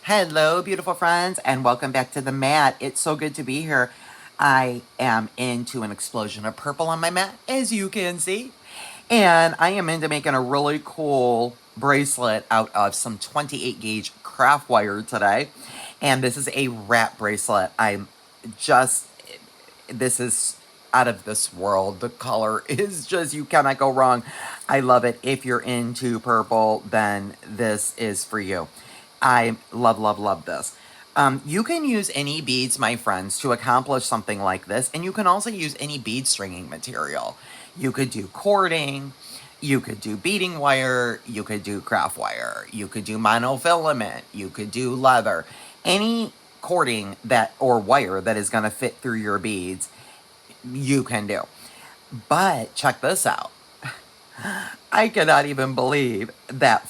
Hello, beautiful friends, and welcome back to the mat. It's so good to be here. I am into an explosion of purple on my mat, as you can see. And I am into making a really cool bracelet out of some 28 gauge craft wire today. And this is a wrap bracelet. Just, this is out of this world. The color is just, you cannot go wrong. I love it. If you're into purple, then this is for you. I love, love, love this. You can use any beads, my friends, to accomplish something like this. And you can also use any bead stringing material. You could do cording. You could do beading wire. You could do craft wire. You could do monofilament. You could do leather. Any cording that or wire that is going to fit through your beads, you can do. But check this out. I cannot even believe that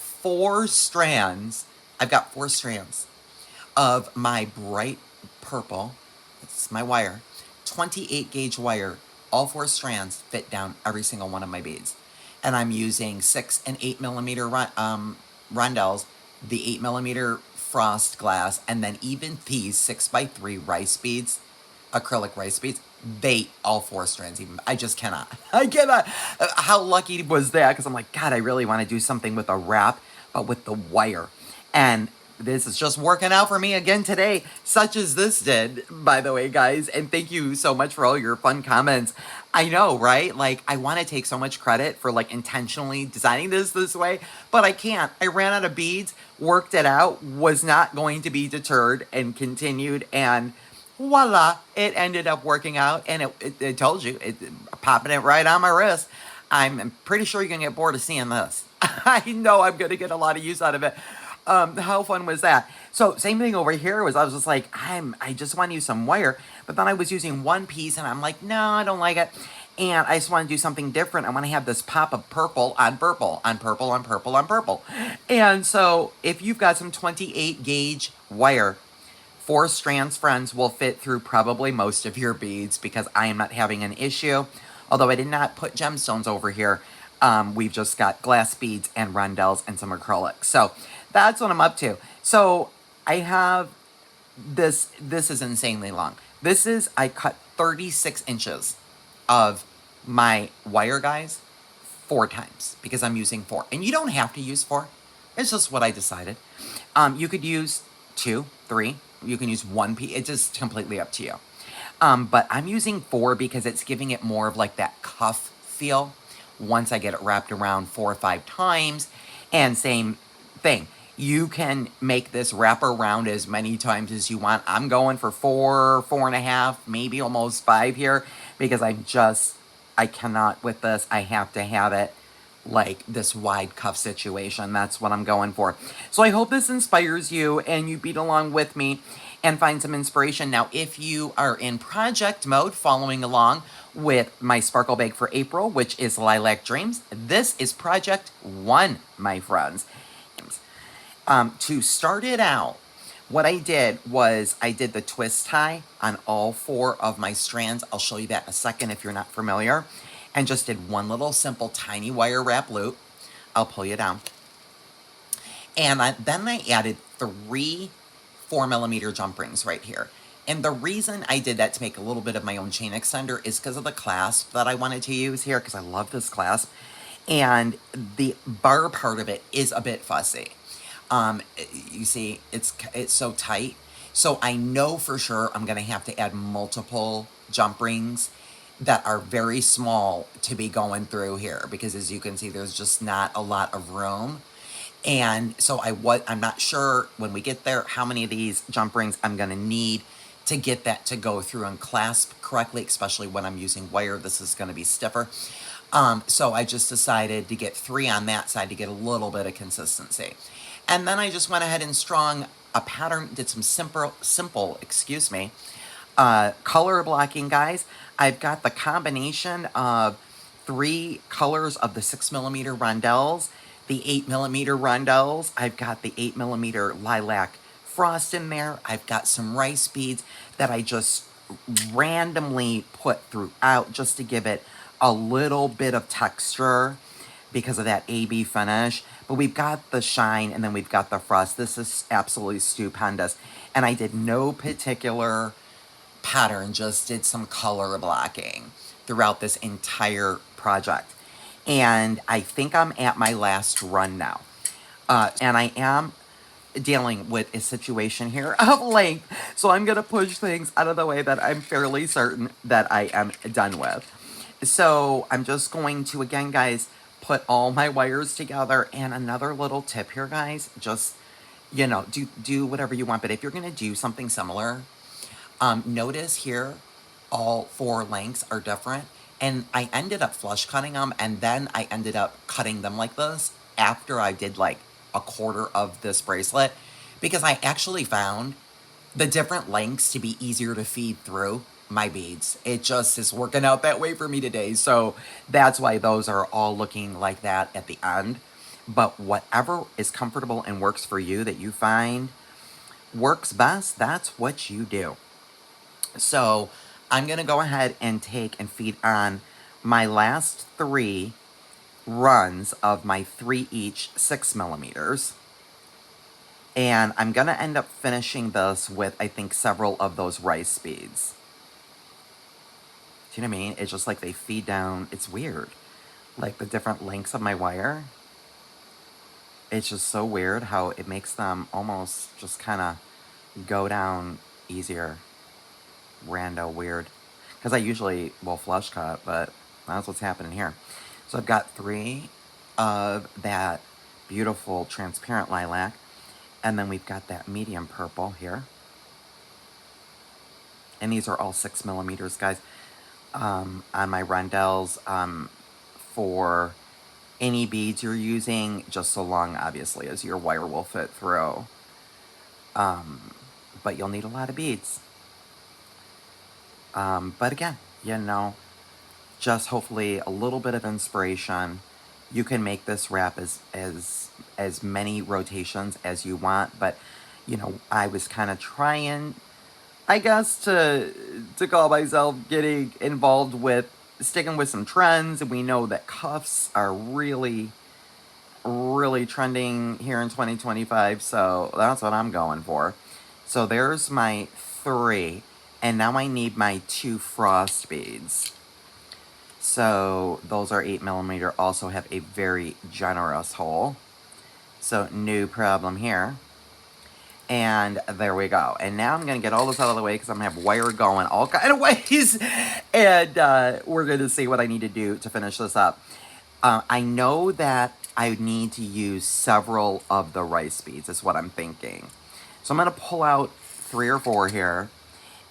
I've got 4 strands of my bright purple, it's my wire, 28 gauge wire, all 4 strands fit down every single one of my beads. And I'm using 6 and 8 millimeter rondelles, the 8 millimeter frost glass, and then even these 6x3 rice beads, acrylic rice beads, they all 4 strands even. I just cannot. I cannot. How lucky was that? Because I'm like, God, I really want to do something with a wrap, but with the wire. And this is just working out for me again today, such as this did, by the way, guys. And thank you so much for all your fun comments. I know, right? Like, I want to take so much credit for like intentionally designing this way, but I can't. I ran out of beads, worked it out, was not going to be deterred, and continued, and voila, it ended up working out. And it told you, popping it right on my wrist. I'm pretty sure you're gonna get bored of seeing this. I know I'm gonna get a lot of use out of it. How fun was that? So same thing over here was I was just like, I just want to use some wire, but then I was using one piece and I'm like, no, I don't like it. And I just want to do something different. I want to have this pop of purple on purple, on purple, on purple, on purple. And so if you've got some 28 gauge wire, 4 strands, friends, will fit through probably most of your beads because I am not having an issue. Although I did not put gemstones over here. We've just got glass beads and rondelles and some acrylic. So that's what I'm up to. So I have this. This is insanely long. I cut 36 inches of my wire, guys, 4 times because I'm using 4. And you don't have to use 4. It's just what I decided. You could use 2, 3. You can use 1 piece. It's just completely up to you. But I'm using 4 because it's giving it more of like that cuff feel once I get it wrapped around 4 or 5 times. And same thing. You can make this wrap around as many times as you want. I'm going for 4, 4.5, maybe almost 5 here because I cannot with this. I have to have it like this wide cuff situation. That's what I'm going for. So I hope this inspires you and you beat along with me and find some inspiration. Now, if you are in project mode following along with my sparkle bag for April, which is Lilac Dreams, this is project 1, my friends. To start it out, what I did was I did the twist tie on all 4 of my strands. I'll show you that in a second if you're not familiar. And just did one little simple tiny wire wrap loop. I'll pull you down. And then I added 3 4mm jump rings right here. And the reason I did that to make a little bit of my own chain extender is because of the clasp that I wanted to use here, because I love this clasp. And the bar part of it is a bit fussy. You see, it's so tight. So I know for sure I'm going to have to add multiple jump rings that are very small to be going through here because as you can see, there's just not a lot of room. And so I'm not sure when we get there how many of these jump rings I'm going to need to get that to go through and clasp correctly, especially when I'm using wire. This is going to be stiffer. So I just decided to get 3 on that side to get a little bit of consistency. And then I just went ahead and strung a pattern, did some simple, color blocking, guys. I've got the combination of 3 colors of the 6mm rondelles, the 8mm rondelles. I've got the 8mm lilac frost in there. I've got some rice beads that I just randomly put throughout just to give it a little bit of texture. because of that AB finish. But we've got the shine and then we've got the frost. This is absolutely stupendous. And I did no particular pattern, just did some color blocking throughout this entire project. And I think I'm at my last run now. And I am dealing with a situation here of length. So I'm going to push things out of the way that I'm fairly certain that I am done with. So I'm just going to, again, guys, put all my wires together. And another little tip here, guys, just, you know, do whatever you want. But if you're going to do something similar, notice here, all 4 lengths are different. And I ended up flush cutting them, and then I ended up cutting them like this after I did like a quarter of this bracelet, because I actually found the different lengths to be easier to feed through my beads. It just is working out that way for me today. So that's why those are all looking like that at the end. But whatever is comfortable and works for you, that you find works best, that's what you do. So I'm going to go ahead and take and feed on my last 3 runs of my 3 each 6mm. And I'm going to end up finishing this with, I think, several of those rice beads. Do you know what I mean? It's just like they feed down. It's weird. Like the different lengths of my wire. It's just so weird how it makes them almost just kind of go down easier. Rando weird. Because I usually will flush cut, but that's what's happening here. So I've got 3 of that beautiful transparent lilac. And then we've got that medium purple here. And these are all 6mm, guys. On my rondelles, for any beads you're using, just so long, obviously, as your wire will fit through. But you'll need a lot of beads. But again, you know, just hopefully a little bit of inspiration. You can make this wrap as many rotations as you want, but you know, I was kind of trying, I guess, to call myself getting involved with sticking with some trends, and we know that cuffs are really trending here in 2025, so that's what I'm going for. So there's my 3, and now I need my 2 frost beads. So those are 8mm, also have a very generous hole. So no problem here. And there we go. And now I'm going to get all this out of the way because I'm going to have wire going all kind of ways. And we're going to see what I need to do to finish this up. I know that I need to use several of the rice beads is what I'm thinking. So I'm going to pull out 3 or 4 here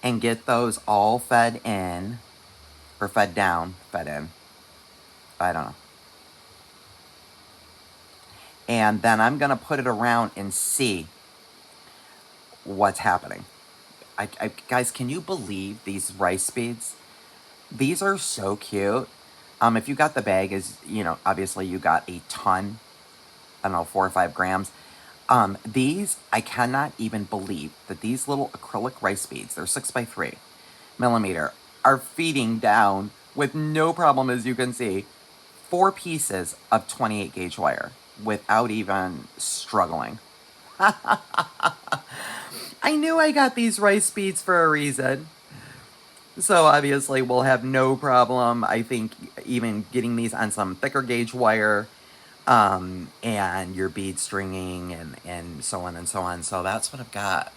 and get those all fed in. Or fed down. Fed in. I don't know. And then I'm going to put it around and see what's happening. Guys, can you believe these rice beads? These are so cute. If you got the bag, is, you know, obviously you got a ton. I don't know, 4 or 5 grams. These, I cannot even believe that these little acrylic rice beads, they're 6x3mm, are feeding down with no problem, as you can see, 4 pieces of 28 gauge wire without even struggling. I knew I got these rice beads for a reason. So obviously we'll have no problem, I think, even getting these on some thicker gauge wire, and your bead stringing and so on and so on. So that's what I've got.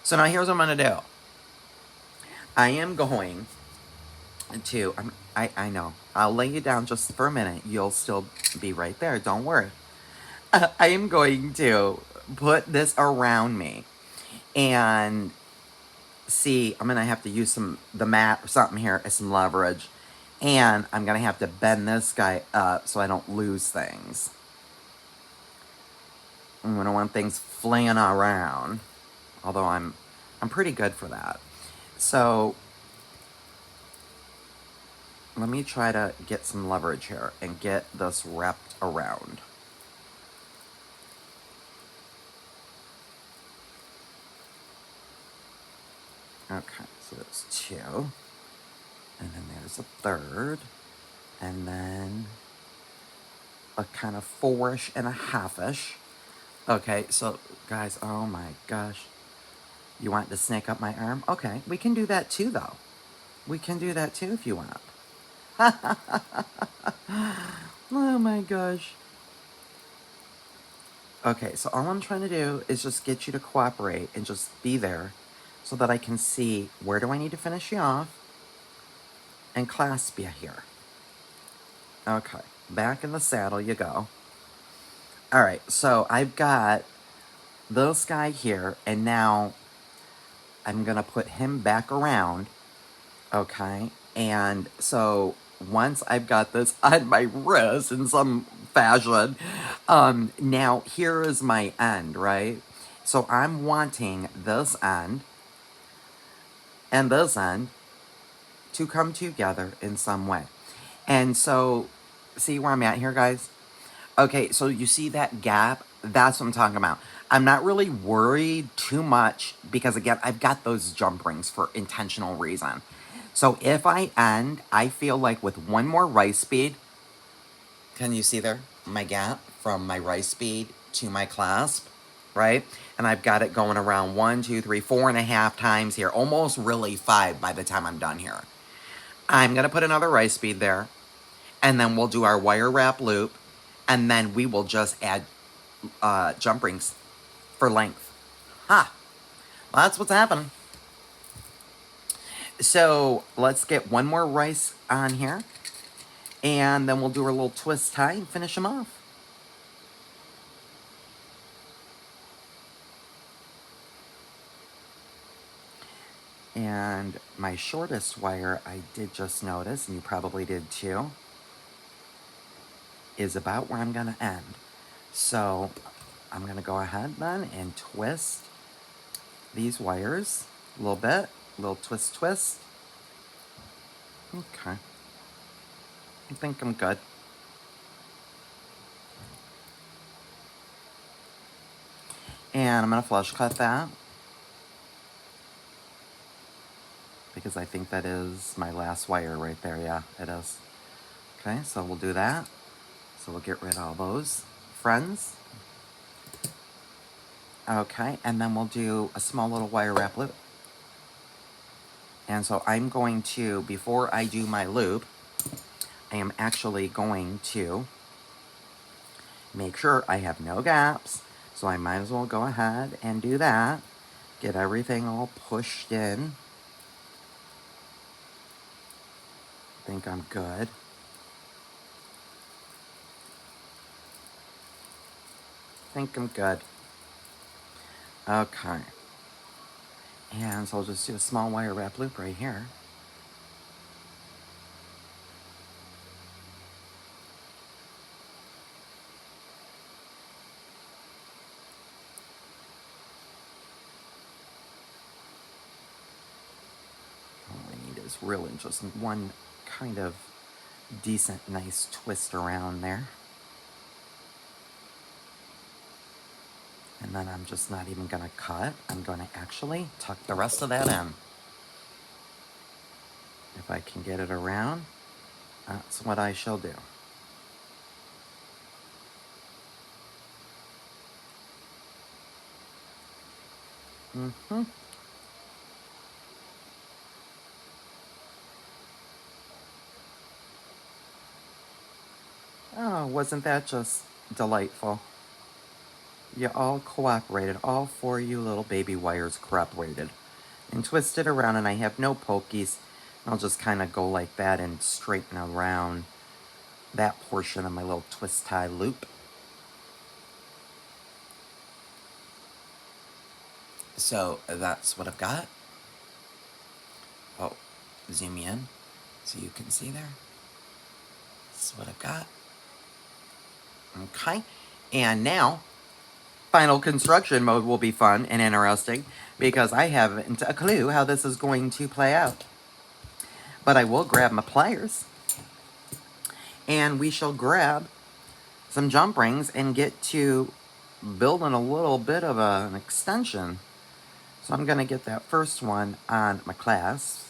So now here's what I'm going to do. I am going to, I know, I'll lay you down just for a minute. You'll still be right there. Don't worry. I am going to put this around me. And see, I'm going to have to use the mat or something here as some leverage. And I'm going to have to bend this guy up so I don't lose things. I don't want things flinging around. Although I'm pretty good for that. So let me try to get some leverage here and get this wrapped around. Okay, so there's 2. And then there's a 3rd. And then a kind of 4-ish and a half-ish. Okay, so guys, oh my gosh. You want to snake up my arm? Okay, we can do that too, though. We can do that too if you want. Oh my gosh. Okay, so all I'm trying to do is just get you to cooperate and just be there so that I can see where do I need to finish you off and clasp you here. Okay, back in the saddle you go. All right, so I've got this guy here, and now I'm going to put him back around, okay? And so once I've got this on my wrist in some fashion, now here is my end, right? So I'm wanting this end and this end to come together in some way. And so, see where I'm at here, guys? Okay, so you see that gap? That's what I'm talking about. I'm not really worried too much because, again, I've got those jump rings for intentional reason. So if I end, I feel like with one more rice bead, can you see there? My gap from my rice bead to my clasp, right? And I've got it going around 1, 2, 3, 4.5 times here, almost really 5 by the time I'm done here. I'm going to put another rice bead there, and then we'll do our wire wrap loop, and then we will just add jump rings for length. Ha! Well, that's what's happening. So let's get one more rice on here, and then we'll do our little twist tie and finish them off. And my shortest wire, I did just notice, and you probably did too, is about where I'm going to end. So I'm going to go ahead then and twist these wires a little bit. A little twist, twist. Okay. I think I'm good. And I'm going to flush cut that, because I think that is my last wire right there. Yeah, it is. Okay, so we'll do that. So we'll get rid of all those friends. Okay, and then we'll do a small little wire wrap loop. And so I'm going to, before I do my loop, I am actually going to make sure I have no gaps. So I might as well go ahead and do that. Get everything all pushed in. I think I'm good. I think I'm good. Okay. And so I'll just do a small wire wrap loop right here. All I need is really just one kind of decent, nice twist around there. And then I'm just not even going to cut. I'm going to actually tuck the rest of that in. If I can get it around, that's what I shall do. Mm-hmm. Oh, wasn't that just delightful? You all cooperated. All 4 of you little baby wires cooperated. And twisted around, and I have no pokies. I'll just kind of go like that and straighten around that portion of my little twist tie loop. So that's what I've got. Oh, zoom in so you can see there. That's what I've got. Okay, and now final construction mode will be fun and interesting because I haven't a clue how this is going to play out. But I will grab my pliers, and we shall grab some jump rings and get to building a little bit of an extension. So I'm going to get that first one on my clasp.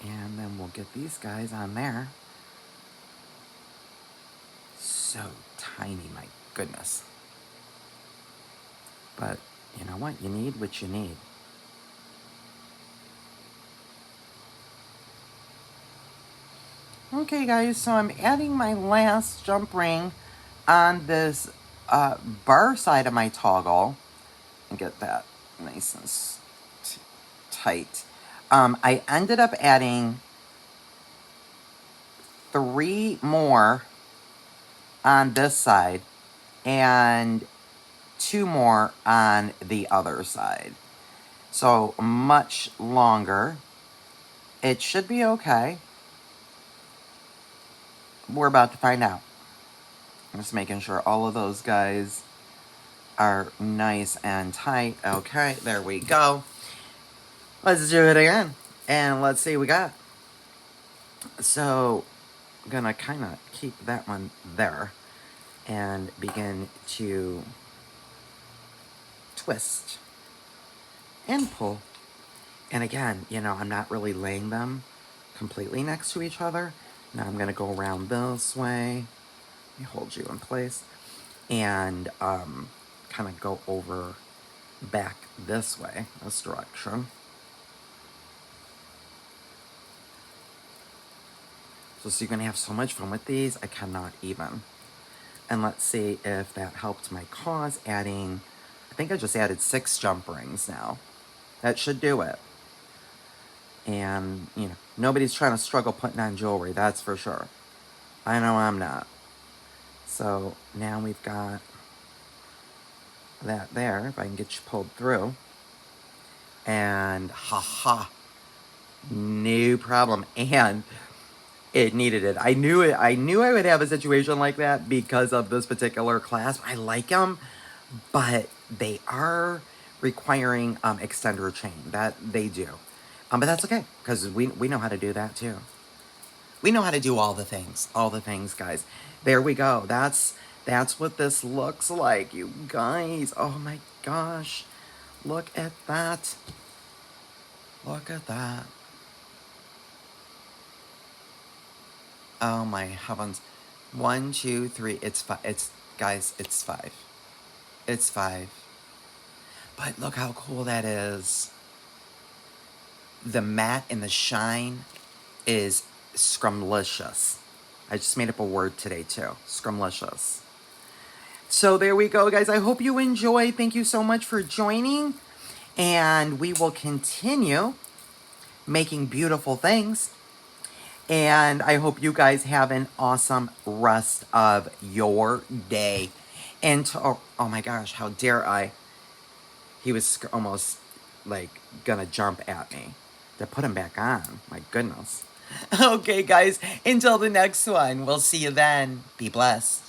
And then we'll get these guys on there. So tiny, my goodness. But you know what? You need what you need. Okay, guys, so I'm adding my last jump ring on this bar side of my toggle. And get that nice and tight. I ended up adding 3 more on this side and 2 more on the other side. So much longer. It should be okay. We're about to find out. I'm just making sure all of those guys are nice and tight. Okay, there we go. Let's do it again. And let's see what we got. So, I'm gonna kind of keep that one there and begin to twist and pull. And again, you know, I'm not really laying them completely next to each other. Now I'm gonna go around this way. Let me hold you in place. And kind of go over back this way, this direction. So you're gonna have so much fun with these, I cannot even. And let's see if that helped my cause, adding, I think I just added 6 jump rings now. That should do it. And, you know, nobody's trying to struggle putting on jewelry, that's for sure. I know I'm not. So now we've got that there, if I can get you pulled through. And haha, no problem. And it needed it. I knew I would have a situation like that because of this particular class. I like them, but they are requiring extender chain. That they do. But that's okay, because we know how to do that too. We know how to do all the things, guys. There we go. That's what this looks like, you guys. Oh my gosh. Look at that. Look at that. Oh my heavens. 1, 2, 3. It's 5. Guys, it's 5. It's 5. But look how cool that is. The matte and the shine is scrumlicious. I just made up a word today too. Scrumlicious. So there we go, guys. I hope you enjoy. Thank you so much for joining. And we will continue making beautiful things. And I hope you guys have an awesome rest of your day. And oh my gosh, how dare I? He was almost like gonna jump at me to put him back on. My goodness. Okay, guys, until the next one. We'll see you then. Be blessed.